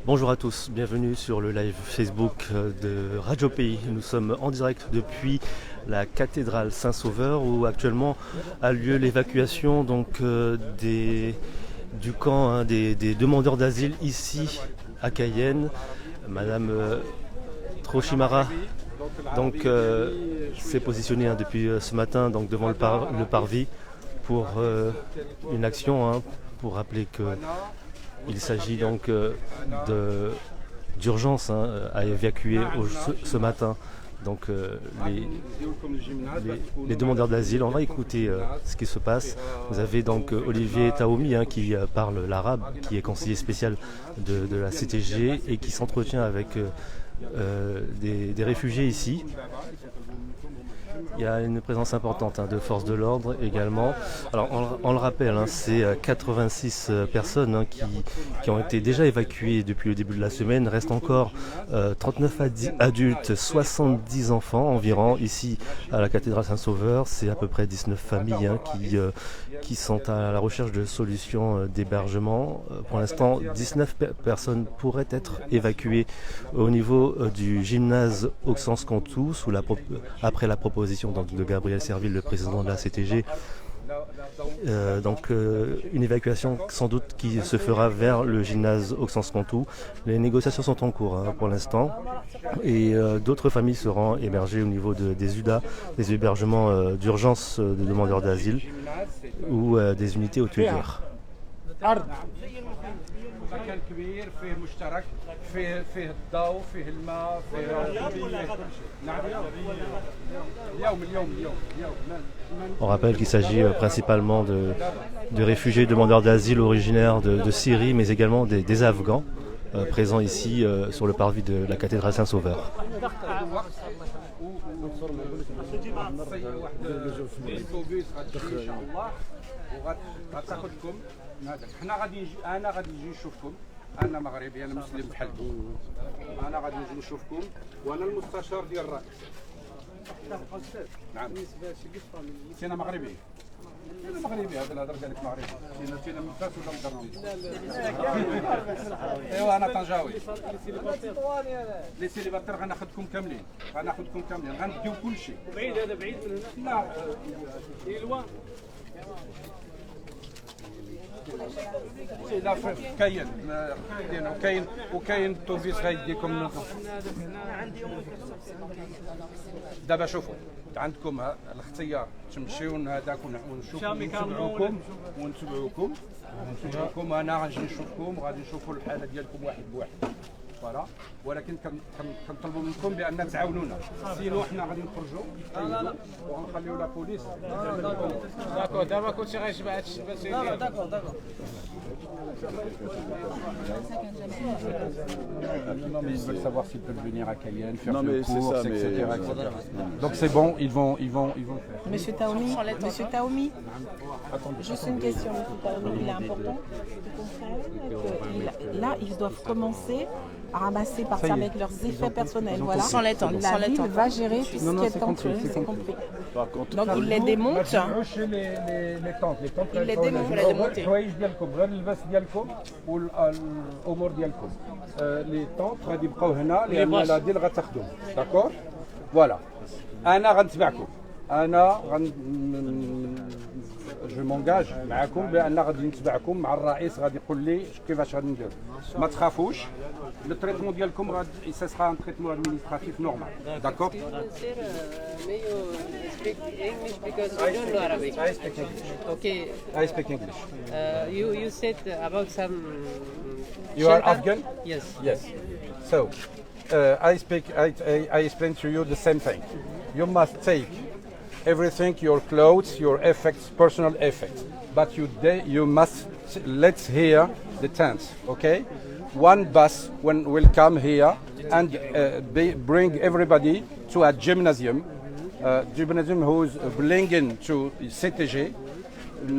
Bonjour à tous, bienvenue sur le live Facebook de Radio Pays. Nous sommes en direct depuis la cathédrale Saint-Sauveur où actuellement a lieu l'évacuation du camp des demandeurs d'asile ici à Cayenne. Madame Trochimara s'est positionnée depuis ce matin devant le parvis pour une action pour rappeler que il s'agit d'urgence à évacuer ce matin les demandeurs d'asile. On va écouter ce qui se passe. Vous avez Olivier Taoumi qui parle l'arabe, qui est conseiller spécial de la CTG et qui s'entretient avec des réfugiés ici. Il y a une présence importante de forces de l'ordre également. Alors on le rappelle, c'est 86 personnes qui ont été déjà évacuées depuis le début de la semaine. Il reste encore 39 adultes, 70 enfants environ ici à la cathédrale Saint-Sauveur. C'est à peu près 19 familles qui sont à la recherche de solutions d'hébergement. Pour l'instant, 19 personnes pourraient être évacuées au niveau du gymnase Auxence-Cantoux après la proposition de Gabriel Serville, le président de la CTG. Une évacuation sans doute qui se fera vers le gymnase Auxence-Cantoux. Les négociations sont en cours pour l'instant et d'autres familles seront hébergées au niveau des UDA, des hébergements d'urgence de demandeurs d'asile ou des unités hôtelières. مكان كبير فيه مشترك فيه الضوء فيه الماء On rappelle qu'il s'agit principalement de réfugiés demandeurs d'asile originaires de Syrie, mais également des Afghans présents ici sur le parvis de la cathédrale Saint-Sauveur. انا غادي نجي نشوفكم. انا مغربي، انا مسلم بحالكم. انا غادي نجي نشوفكم وانا المستشار ديال الرئيس. نعم. انا مغربي. انا مغربي، هذا الهضر قال لك مغربي. انا من فاس ولا من درني. ايوا انا طنجاوي. لي سيليباتير غناخذكم كاملين. غنديو كل شيء. بعيد هذا بعيد من هنا؟ لا. هي لوان. لا كاين وكاين توبيس غيديكم دابا شوفوا عندكم الاختيار تمشيو هذاك ونتبعوكم انا غنجي نشوفكم وغادي نشوفوا الحاله ديالكم واحد بواحد فوالا. ولكن كنطلبوا منكم بان تعاونونا، سينو حنا غادي نخرجوا وغنخليو لا بوليس. داكور دابا كلشي غيشبع هادشي باش داكور. Non, mais ils veulent savoir s'ils peuvent venir à Cayenne, faire des courses, etc., etc. Donc c'est bon, ils vont faire. Monsieur Taoumi, juste une question, Monsieur Taoumi, il est important de comprendre que là, ils doivent commencer à ramasser, partir avec leurs effets personnels. Voilà. Sans les tentes. La ville va gérer tout ce qui est entre eux, c'est compris. Donc il les démonte. Les tentes. Il les démonte pour les démonter. والامور ديالكم لي طونط غادي يبقاو هنا لان لا ديال غتاخذهم. داكور فوالا. انا غنتبعكم. جو مونجاج معكم بان غادي نتبعكم مع الرئيس، غادي يقول لي كيفاش غادي ندير. ما تخافوش، لو تريتمون ديالكم غادي سا سرا ان تريتمون ادمينستراتيف نورمال. داكور. May you speak English because I don't know Arabic. I speak English. Okay. I speak English. You said about some. You are Afghan? Yes. Yes. So, I explain to you the same thing. You must take everything, your clothes, your effects, personal effects. But you must let's hear the tents, okay? One bus will come here and bring everybody to a gymnasium who is belonging to CTG.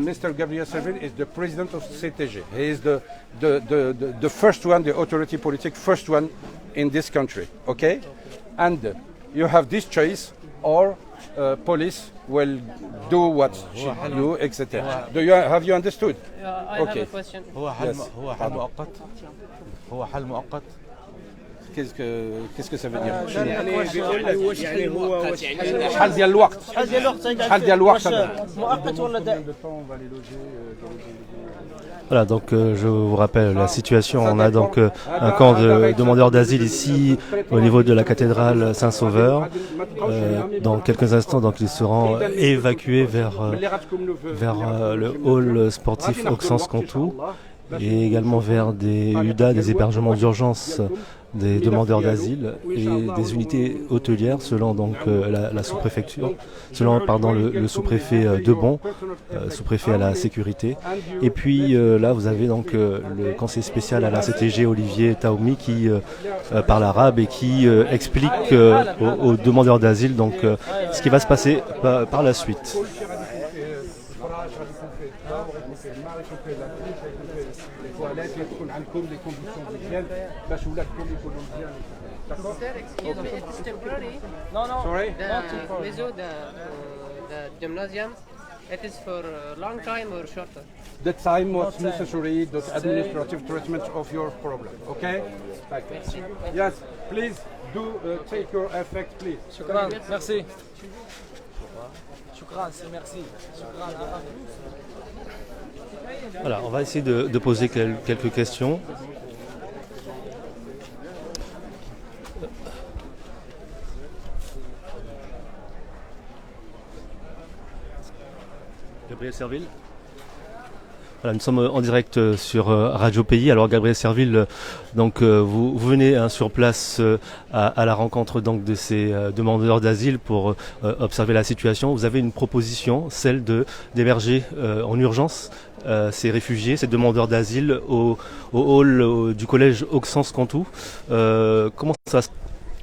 Mr. Gabriel Serville is the president of CTG. He is the first one, the authority politic, first one in this country, okay? And you have this choice, or police will do what should you, etc. Have you understood? I have a question. هو حل مؤقت. هو حل مؤقت. Qu'est-ce que ça veut dire؟ يعني هو واش شحال ديال الوقت؟ شحال ديال الوقت مؤقت ولا دائم؟ Voilà, donc je vous rappelle la situation. On a donc un camp de demandeurs d'asile ici au niveau de la cathédrale Saint-Sauveur. Dans quelques instants, donc ils seront évacués vers le hall sportif Auxence Cantou et également vers des UDA, des hébergements d'urgence des demandeurs d'asile et des unités hôtelières selon donc la sous-préfecture, selon le sous-préfet de Bon, sous-préfet à la sécurité. Et puis là vous avez donc le conseiller spécial à la CTG Olivier Taoumi qui parle arabe et qui explique aux demandeurs d'asile donc ce qui va se passer par la suite. Sir, excuse me, it's temporary. Non, non. Sorry? The gymnasium, it is for a long time or shorter? The time was necessary, the administrative treatment of your problem. Okay? Yes, please do take your effect, please. شكرا. Merci. شكرا, c'est merci. شكرا. Voilà, on va essayer de poser quelques questions. Gabriel Serville. Voilà, nous sommes en direct sur Radio Pays. Alors Gabriel Serville, donc vous venez sur place à la rencontre donc de ces demandeurs d'asile pour observer la situation. Vous avez une proposition, celle d'héberger en urgence ces réfugiés, ces demandeurs d'asile au hall du collège Auxence Cantou. Comment ça se passe ?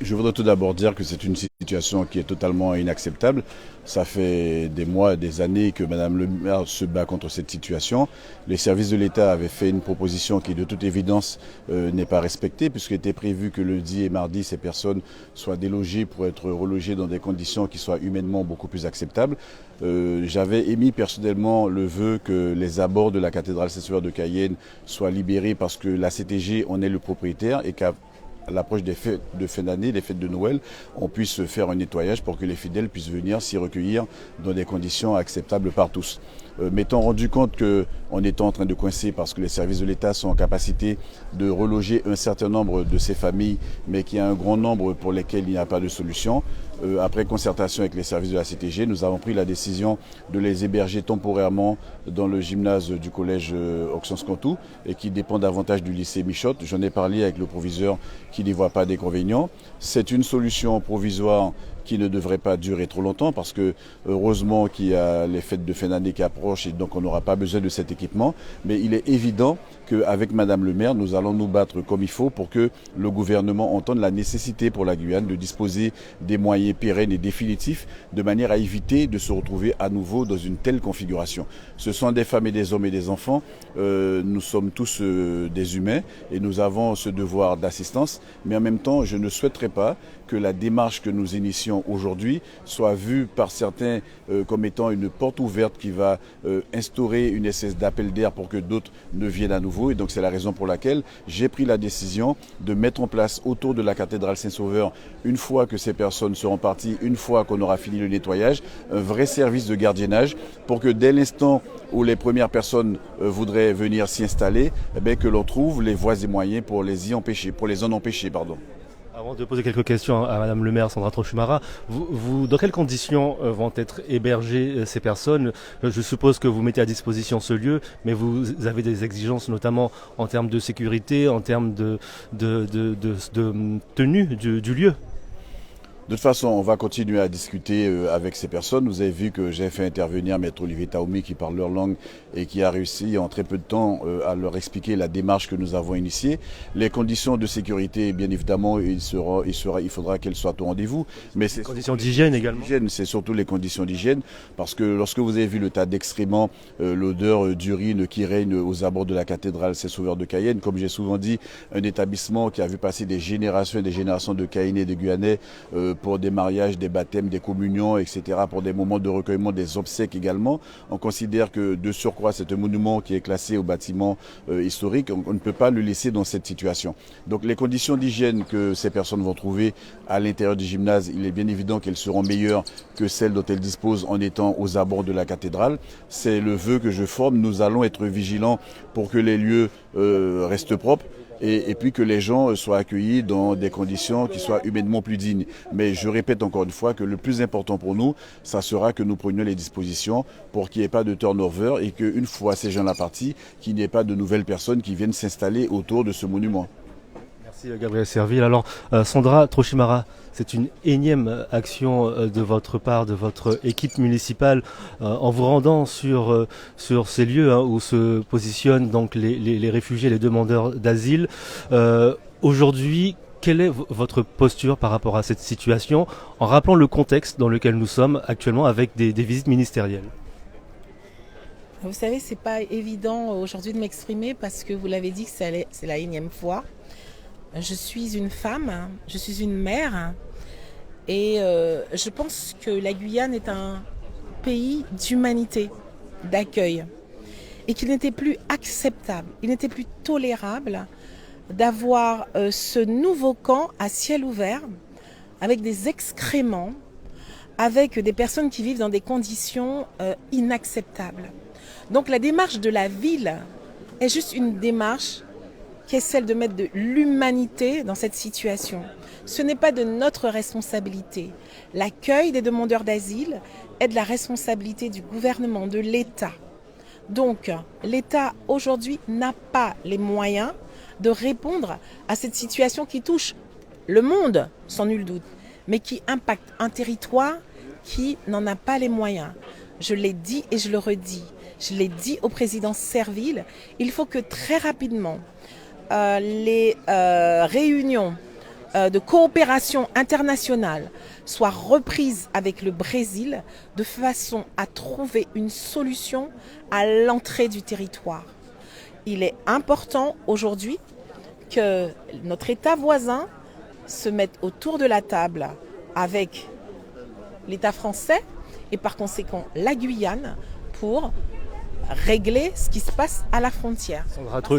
Je voudrais tout d'abord dire que c'est une situation qui est totalement inacceptable. Ça fait des mois, des années que Madame le maire se bat contre cette situation. Les services de l'État avaient fait une proposition qui, de toute évidence, n'est pas respectée, puisqu'il était prévu que lundi et mardi, ces personnes soient délogées pour être relogées dans des conditions qui soient humainement beaucoup plus acceptables. J'avais émis personnellement le vœu que les abords de la cathédrale Saint-Sauveur de Cayenne soient libérés parce que la CTG en est le propriétaire et qu'à l'approche des fêtes de fin d'année, des fêtes de Noël, on puisse faire un nettoyage pour que les fidèles puissent venir s'y recueillir dans des conditions acceptables par tous. M'étant rendu compte qu'on était en train de coincer parce que les services de l'État sont en capacité de reloger un certain nombre de ces familles, mais qu'il y a un grand nombre pour lesquels il n'y a pas de solution. Après concertation avec les services de la CTG, nous avons pris la décision de les héberger temporairement dans le gymnase du collège Auxence Cantou et qui dépend davantage du lycée Michotte. J'en ai parlé avec le proviseur qui n'y voit pas d'inconvénient. C'est une solution provisoire qui ne devrait pas durer trop longtemps parce que heureusement qu'il y a les fêtes de fin d'année qui approchent et donc on n'aura pas besoin de cet équipement. Mais il est évident qu'avec Madame le maire, nous allons nous battre comme il faut pour que le gouvernement entende la nécessité pour la Guyane de disposer des moyens pérennes et définitifs de manière à éviter de se retrouver à nouveau dans une telle configuration. Ce sont des femmes et des hommes et des enfants. Nous sommes tous des humains et nous avons ce devoir d'assistance. Mais en même temps, je ne souhaiterais pas que la démarche que nous initions aujourd'hui soit vue par certains comme étant une porte ouverte qui va instaurer une espèce d'appel d'air pour que d'autres ne viennent à nouveau. Et donc c'est la raison pour laquelle j'ai pris la décision de mettre en place autour de la cathédrale Saint-Sauveur, une fois que ces personnes seront parties, une fois qu'on aura fini le nettoyage, un vrai service de gardiennage pour que dès l'instant où les premières personnes voudraient venir s'y installer, eh bien, que l'on trouve les voies et moyens pour les en empêcher. Avant de poser quelques questions à Madame le maire Sandra Trochumara, dans quelles conditions vont être hébergées ces personnes? Je suppose que vous mettez à disposition ce lieu, mais vous avez des exigences notamment en termes de sécurité, en termes de tenue du lieu. De toute façon, on va continuer à discuter avec ces personnes. Vous avez vu que j'ai fait intervenir Maître Olivier Taoumi qui parle leur langue et qui a réussi en très peu de temps à leur expliquer la démarche que nous avons initiée. Les conditions de sécurité, bien évidemment, il faudra qu'elles soient au rendez-vous. Mais les conditions d'hygiène également. C'est surtout les conditions d'hygiène parce que lorsque vous avez vu le tas d'excréments, l'odeur d'urine qui règne aux abords de la cathédrale Saint-Sauveur de Cayenne, comme j'ai souvent dit, un établissement qui a vu passer des générations et des générations de Cayenais et de Guyanais pour des mariages, des baptêmes, des communions, etc., pour des moments de recueillement, des obsèques également. On considère que de surcroît, c'est un monument qui est classé au bâtiment historique. On ne peut pas le laisser dans cette situation. Donc les conditions d'hygiène que ces personnes vont trouver à l'intérieur du gymnase, il est bien évident qu'elles seront meilleures que celles dont elles disposent en étant aux abords de la cathédrale. C'est le vœu que je forme. Nous allons être vigilants pour que les lieux restent propres. Et puis que les gens soient accueillis dans des conditions qui soient humainement plus dignes. Mais je répète encore une fois que le plus important pour nous, ça sera que nous prenions les dispositions pour qu'il n'y ait pas de turnover et qu'une fois ces gens-là partis, qu'il n'y ait pas de nouvelles personnes qui viennent s'installer autour de ce monument. Merci Gabriel Serville. Alors Sandra Trochimara, c'est une énième action de votre part, de votre équipe municipale, en vous rendant sur ces lieux où se positionnent donc les réfugiés, les demandeurs d'asile. Aujourd'hui, quelle est votre posture par rapport à cette situation, en rappelant le contexte dans lequel nous sommes actuellement avec des visites ministérielles? Vous savez, c'est pas évident aujourd'hui de m'exprimer parce que vous l'avez dit que c'est la énième fois. Je suis une femme, je suis une mère et je pense que la Guyane est un pays d'humanité, d'accueil et qu'il n'était plus acceptable, il n'était plus tolérable d'avoir ce nouveau camp à ciel ouvert avec des excréments, avec des personnes qui vivent dans des conditions inacceptables. Donc la démarche de la ville est juste une démarche qui est celle de mettre de l'humanité dans cette situation. Ce n'est pas de notre responsabilité. L'accueil des demandeurs d'asile est de la responsabilité du gouvernement, de l'État. Donc, l'État aujourd'hui n'a pas les moyens de répondre à cette situation qui touche le monde, sans nul doute, mais qui impacte un territoire qui n'en a pas les moyens. Je l'ai dit et je le redis. Je l'ai dit au président Serville, il faut que très rapidement, les réunions de coopération internationale soient reprises avec le Brésil de façon à trouver une solution à l'entrée du territoire. Il est important aujourd'hui que notre État voisin se mette autour de la table avec l'État français et par conséquent la Guyane pour régler ce qui se passe à la frontière.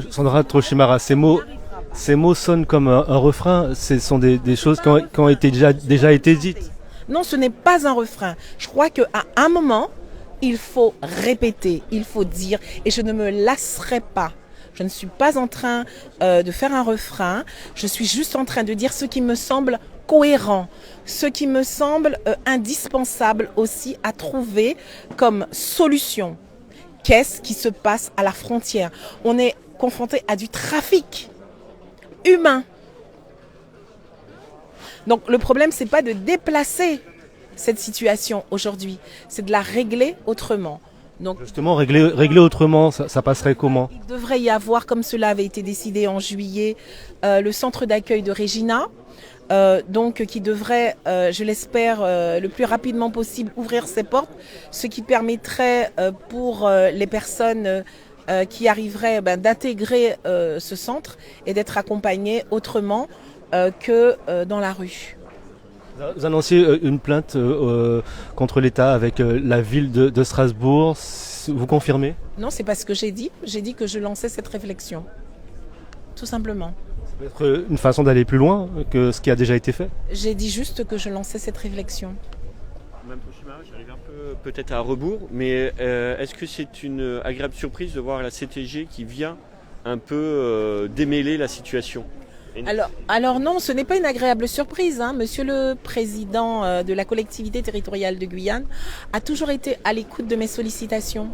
Sandra Trochimara, ces mots sonnent comme un refrain, ce sont des choses qui ont été déjà été dites. Non, ce n'est pas un refrain. Je crois qu'à un moment, il faut répéter, il faut dire, et je ne me lasserai pas. Je ne suis pas en train de faire un refrain, je suis juste en train de dire ce qui me semble cohérent, ce qui me semble indispensable aussi à trouver comme solution. Qu'est-ce qui se passe à la frontière? On est confronté à du trafic humain. Donc le problème, ce n'est pas de déplacer cette situation aujourd'hui, c'est de la régler autrement. Donc, justement, régler autrement, ça passerait comment? Il devrait y avoir, comme cela avait été décidé en juillet, le centre d'accueil de Regina, donc qui devrait, je l'espère, le plus rapidement possible ouvrir ses portes, ce qui permettrait pour les personnes qui arriveraient d'intégrer ce centre et d'être accompagnées autrement que dans la rue. Vous annonciez une plainte contre l'État avec la ville de Strasbourg, vous confirmez? Non, c'est pas ce que j'ai dit. J'ai dit que je lançais cette réflexion, tout simplement. Ça peut être une façon d'aller plus loin que ce qui a déjà été fait? J'ai dit juste que je lançais cette réflexion. Madame Trochimara, j'arrive un peu peut-être à rebours, mais est-ce que c'est une agréable surprise de voir la CTG qui vient un peu démêler la situation? Alors non, ce n'est pas une agréable surprise. Monsieur le président de la collectivité territoriale de Guyane a toujours été à l'écoute de mes sollicitations.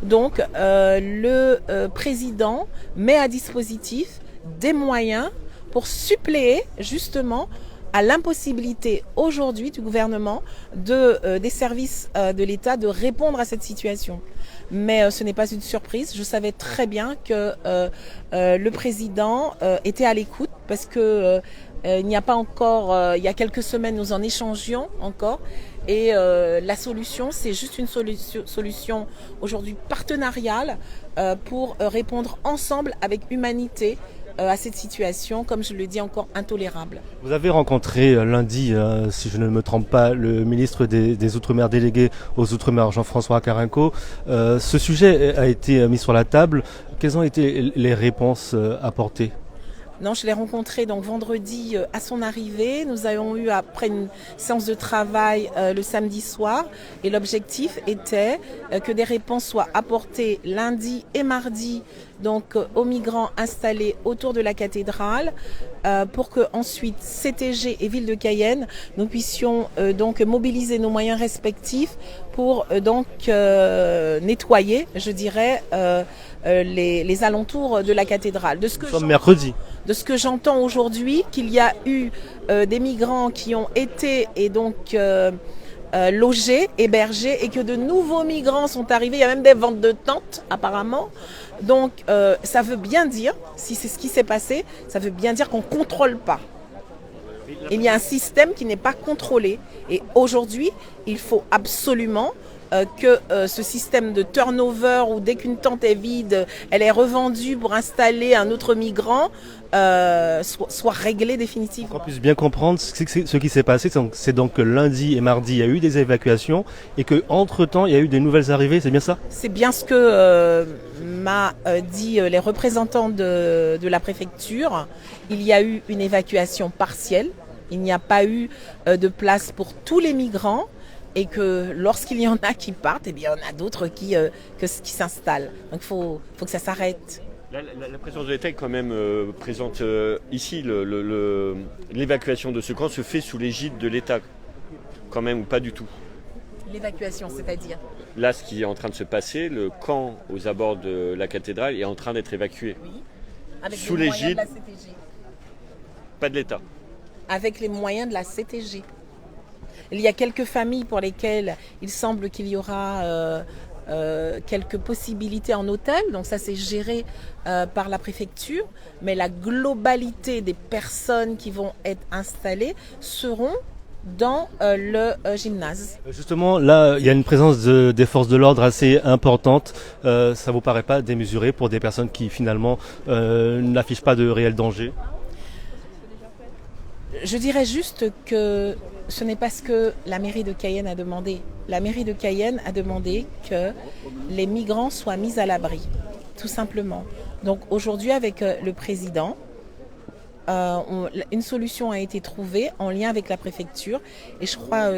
Donc le président met à dispositif des moyens pour suppléer justement à l'impossibilité aujourd'hui du gouvernement des services de l'État de répondre à cette situation. Mais ce n'est pas une surprise. Je savais très bien que le président était à l'écoute parce que il n'y a pas encore, il y a quelques semaines, nous en échangions encore. Et la solution, c'est juste une solution aujourd'hui partenariale pour répondre ensemble avec humanité à cette situation, comme je le dis, encore intolérable. Vous avez rencontré lundi, si je ne me trompe pas, le ministre des Outre-mer délégué aux Outre-mer, Jean-François Carenco. Ce sujet a été mis sur la table. Quelles ont été les réponses apportées ? Non, je l'ai rencontré donc vendredi à son arrivée. Nous avons eu après une séance de travail le samedi soir et l'objectif était que des réponses soient apportées lundi et mardi donc aux migrants installés autour de la cathédrale pour que ensuite CTG et Ville de Cayenne nous puissions donc mobiliser nos moyens respectifs pour donc nettoyer, je dirais, les alentours de la cathédrale. Nous sommes mercredi. De ce que j'entends aujourd'hui, qu'il y a eu des migrants qui ont été et donc logés, hébergés, et que de nouveaux migrants sont arrivés. Il y a même des ventes de tentes apparemment. Donc ça veut bien dire, si c'est ce qui s'est passé, ça veut bien dire qu'on ne contrôle pas. Il y a un système qui n'est pas contrôlé. Et aujourd'hui, il faut absolument que ce système de turnover où dès qu'une tente est vide, elle est revendue pour installer un autre migrant, soit réglé définitivement. Pour qu'on puisse bien comprendre ce qui s'est passé, c'est donc que lundi et mardi, il y a eu des évacuations et qu'entre-temps, il y a eu des nouvelles arrivées, c'est bien ça ? C'est bien ce que m'a dit les représentants de la préfecture. Il y a eu une évacuation partielle. Il n'y a pas eu de place pour tous les migrants. Et que lorsqu'il y en a qui partent, eh bien, il y en a d'autres qui s'installent. Donc il faut que ça s'arrête. La présence de l'État est quand même présente ici. L'évacuation de ce camp se fait sous l'égide de l'État, quand même, ou pas du tout. L'évacuation, c'est-à-dire ? Là, ce qui est en train de se passer, le camp aux abords de la cathédrale est en train d'être évacué. Oui. Avec sous les moyens l'égide, de la CTG. Pas de l'État. Avec les moyens de la CTG. Il y a quelques familles pour lesquelles il semble qu'il y aura quelques possibilités en hôtel, donc ça c'est géré par la préfecture, mais la globalité des personnes qui vont être installées seront dans le gymnase. Justement, là, il y a une présence des forces de l'ordre assez importante. Ça vous paraît pas démesuré pour des personnes qui finalement n'affichent pas de réel danger ? Je dirais juste que ce n'est pas ce que la mairie de Cayenne a demandé. La mairie de Cayenne a demandé que les migrants soient mis à l'abri, tout simplement. Donc aujourd'hui, avec le président, une solution a été trouvée en lien avec la préfecture. Et je crois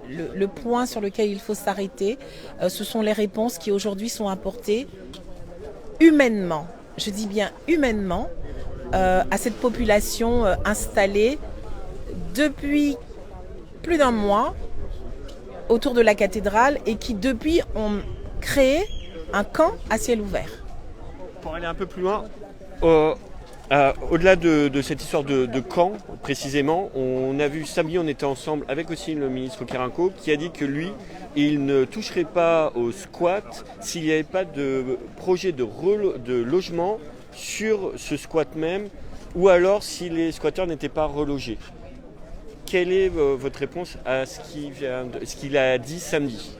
le point sur lequel il faut s'arrêter, ce sont les réponses qui aujourd'hui sont apportées humainement, je dis bien humainement, à cette population installée depuis plus d'un mois autour de la cathédrale et qui depuis ont créé un camp à ciel ouvert. Pour aller un peu plus loin, au-delà de cette histoire de camp précisément, on a vu samedi, on était ensemble avec aussi le ministre Carenco qui a dit que lui, il ne toucherait pas au squat s'il n'y avait pas de projet de logement sur ce squat même, ou alors si les squatteurs n'étaient pas relogés. Quelle est votre réponse à ce qu'il a dit samedi ?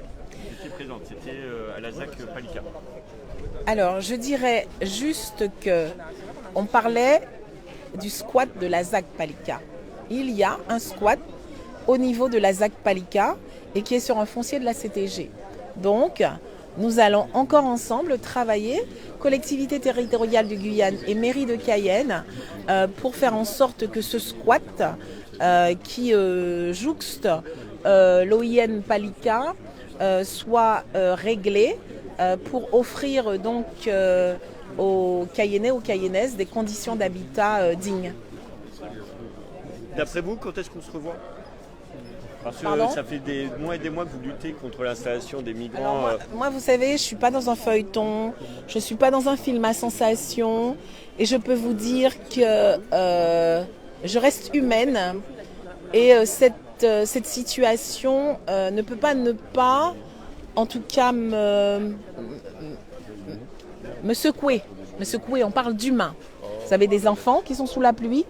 J'étais présente, c'était à la ZAC Palika. Alors, je dirais juste que on parlait du squat de la ZAC Palika. Il y a un squat au niveau de la ZAC Palika et qui est sur un foncier de la CTG. Donc, nous allons encore ensemble travailler, collectivité territoriale de Guyane et mairie de Cayenne, pour faire en sorte que ce squat qui jouxte l'OIN Palika soit réglé pour offrir donc aux Cayennais, aux Cayennaises des conditions d'habitat dignes. D'après vous, quand est-ce qu'on se revoit ? Parce que ça fait des mois et des mois que vous luttez contre l'installation des migrants. Alors moi, vous savez, je ne suis pas dans un feuilleton, je ne suis pas dans un film à sensation, et je peux vous dire que je reste humaine, et cette situation ne peut pas ne pas, en tout cas, me secouer. Me secouer, on parle d'humain. Vous avez des enfants qui sont sous la pluie,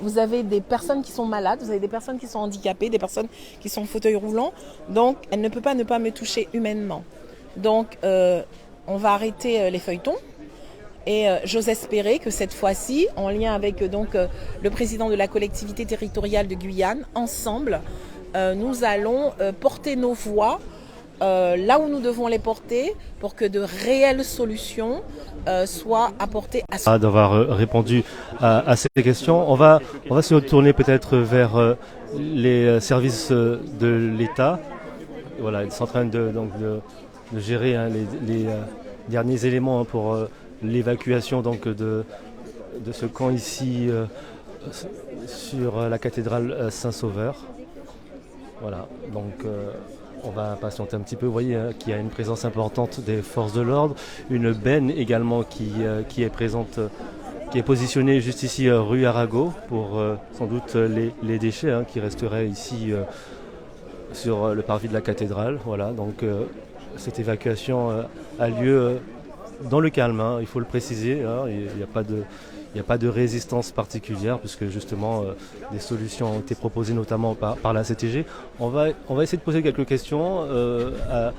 vous avez des personnes qui sont malades, vous avez des personnes qui sont handicapées, des personnes qui sont en fauteuil roulant. Donc, elle ne peut pas ne pas me toucher humainement. Donc, on va arrêter les feuilletons. Et j'ose espérer que cette fois-ci, en lien avec le président de la collectivité territoriale de Guyane, ensemble, nous allons porter nos voix là où nous devons les porter pour que de réelles solutions soient apportées à ce... D'avoir répondu à ces questions. On va se retourner peut-être vers les services de l'État. Voilà, ils sont en train de gérer les derniers éléments pour l'évacuation de ce camp ici sur la cathédrale Saint-Sauveur. Voilà, donc on va patienter un petit peu. Vous voyez qu'il y a une présence importante des forces de l'ordre, une benne également qui est présente, qui est positionnée juste ici rue Arago pour sans doute les déchets qui resteraient ici sur le parvis de la cathédrale. Voilà, donc cette évacuation a lieu dans le calme, il faut le préciser, il n'y a pas de résistance particulière puisque justement des solutions ont été proposées notamment par la CTG. On va essayer de poser quelques questions à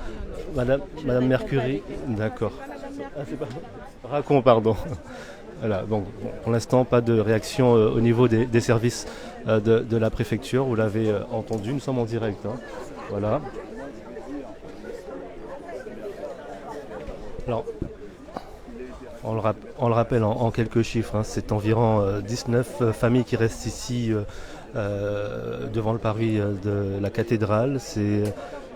Madame Mercury. D'accord. Racon, pardon. Voilà, donc pour l'instant pas de réaction au niveau des services de la préfecture. Vous l'avez entendu, nous sommes en direct. Voilà. Alors, on le rappelle en quelques chiffres, c'est environ 19 familles qui restent ici devant le parvis de la cathédrale.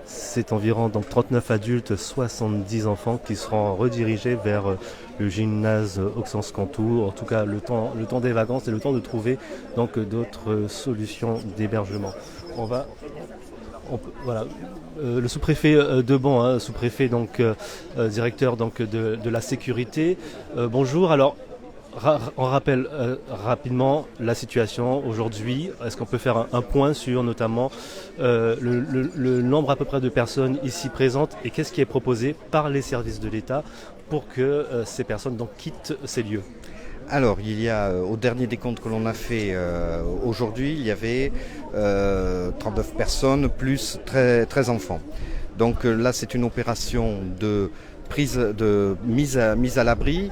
C'est environ 39 adultes, 70 enfants qui seront redirigés vers le gymnase Auxence Cantour. En tout cas, le temps des vacances et le temps de trouver d'autres solutions d'hébergement. Voilà. Le sous-préfet de Bon, sous-préfet directeur de la sécurité. Bonjour. Alors, on rappelle rapidement la situation aujourd'hui. Est-ce qu'on peut faire un point sur notamment le nombre à peu près de personnes ici présentes et qu'est-ce qui est proposé par les services de l'État pour que ces personnes quittent ces lieux? Alors, il y a, au dernier décompte que l'on a fait aujourd'hui, il y avait 39 personnes plus 13 enfants. Donc là, c'est une opération de mise à l'abri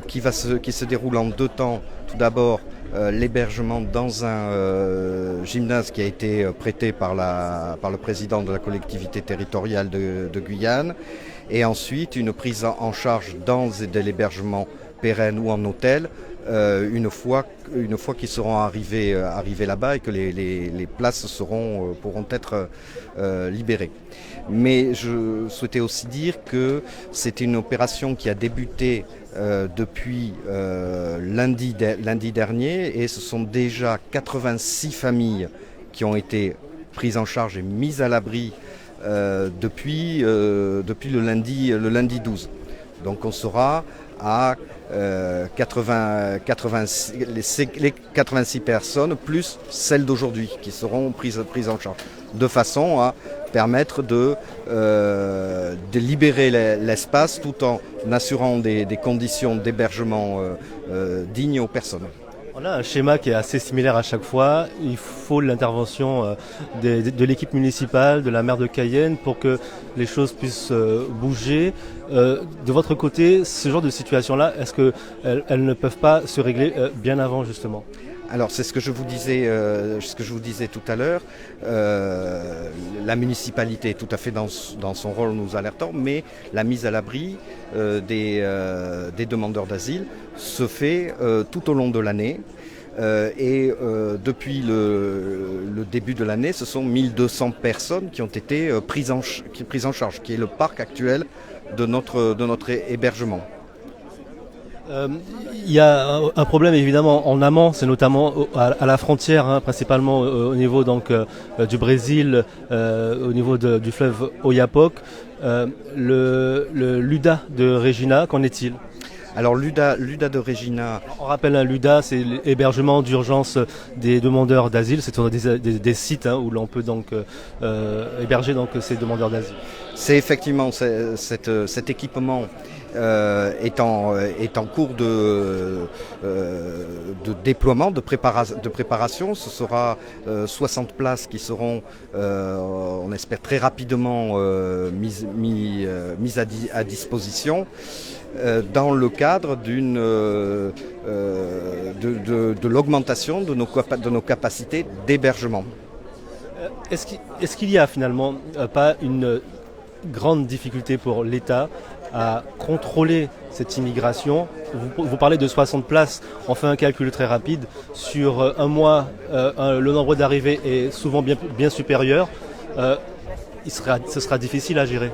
qui se déroule en deux temps. Tout d'abord, l'hébergement dans un gymnase qui a été prêté par le président de la collectivité territoriale de Guyane, et ensuite une prise en charge dans de l'hébergement pérenne ou en hôtel une fois qu'ils seront arrivés là-bas et que les places pourront être libérées. Mais je souhaitais aussi dire que c'est une opération qui a débuté depuis lundi dernier et ce sont déjà 86 familles qui ont été prises en charge et mises à l'abri depuis le lundi 12. Donc on sera à 86 personnes plus celles d'aujourd'hui qui seront prises en charge, de façon à permettre de libérer l'espace tout en assurant des conditions d'hébergement dignes aux personnes. On a un schéma qui est assez similaire à chaque fois. Il faut l'intervention de l'équipe municipale, de la maire de Cayenne pour que les choses puissent bouger. De votre côté, ce genre de situation-là, est-ce qu'elles ne peuvent pas se régler bien avant justement ? Alors c'est ce que je vous disais tout à l'heure. La municipalité est tout à fait dans son rôle, nous alertant, mais la mise à l'abri des demandeurs d'asile se fait tout au long de l'année. Et depuis le début de l'année, ce sont 1200 personnes qui ont été prises en charge, qui est le parc actuel de notre hébergement. Il y a un problème évidemment en amont, c'est notamment à la frontière, principalement au niveau du Brésil, au niveau du fleuve Oyapock. Le LUDA de Regina, qu'en est-il ? Alors l'UDA de Regina... On rappelle, l'UDA, c'est l'hébergement d'urgence des demandeurs d'asile. C'est des sites où l'on peut héberger ces demandeurs d'asile. C'est effectivement cet équipement est en cours de déploiement, de préparation. Ce sera 60 places qui seront, on espère très rapidement, mises à disposition dans le cadre de l'augmentation de nos capacités d'hébergement. Est-ce qu'il y a finalement pas une grande difficulté pour l'État à contrôler cette immigration? Vous parlez de 60 places, on fait un calcul très rapide. Sur un mois, le nombre d'arrivées est souvent bien supérieur. Ce sera difficile à gérer.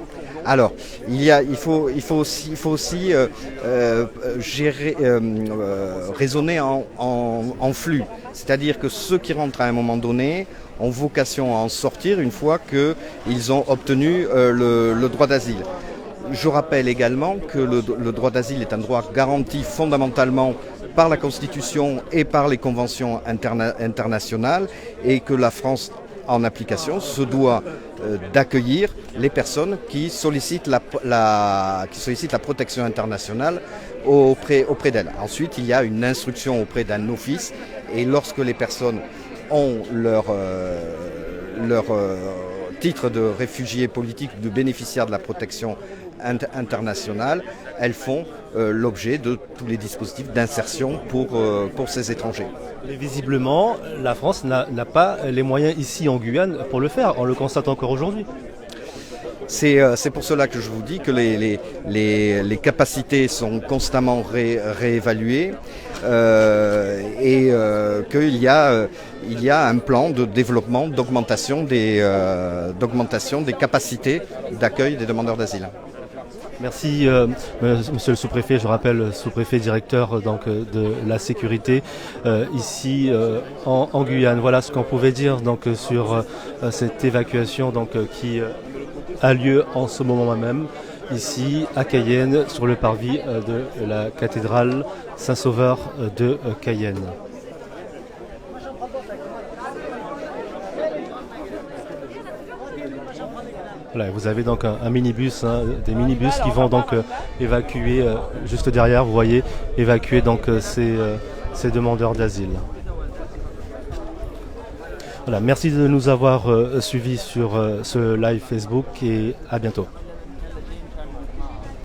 Alors, il faut aussi raisonner en flux. C'est-à-dire que ceux qui rentrent à un moment donné ont vocation à en sortir une fois qu'ils ont obtenu le droit d'asile. Je rappelle également que le droit d'asile est un droit garanti fondamentalement par la Constitution et par les conventions internationales et que la France, en application, se doit d'accueillir les personnes qui sollicitent la protection internationale auprès d'elles. Ensuite, il y a une instruction auprès d'un office et lorsque les personnes ont leur titre de réfugié politique, de bénéficiaire de la protection internationale, elles font l'objet de tous les dispositifs d'insertion pour ces étrangers. Mais visiblement, la France n'a pas les moyens ici en Guyane pour le faire, on le constate encore aujourd'hui. C'est pour cela que je vous dis que les capacités sont constamment réévaluées et qu'il y a un plan de développement, d'augmentation des capacités d'accueil des demandeurs d'asile. Merci monsieur le sous-préfet, je rappelle sous-préfet directeur de la sécurité ici en Guyane. Voilà ce qu'on pouvait dire sur cette évacuation qui a lieu en ce moment même ici à Cayenne sur le parvis de la cathédrale Saint-Sauveur de Cayenne. Voilà, vous avez donc un minibus, des minibus qui vont évacuer juste derrière, vous voyez, évacuer ces demandeurs d'asile. Voilà, merci de nous avoir suivis sur ce live Facebook et à bientôt.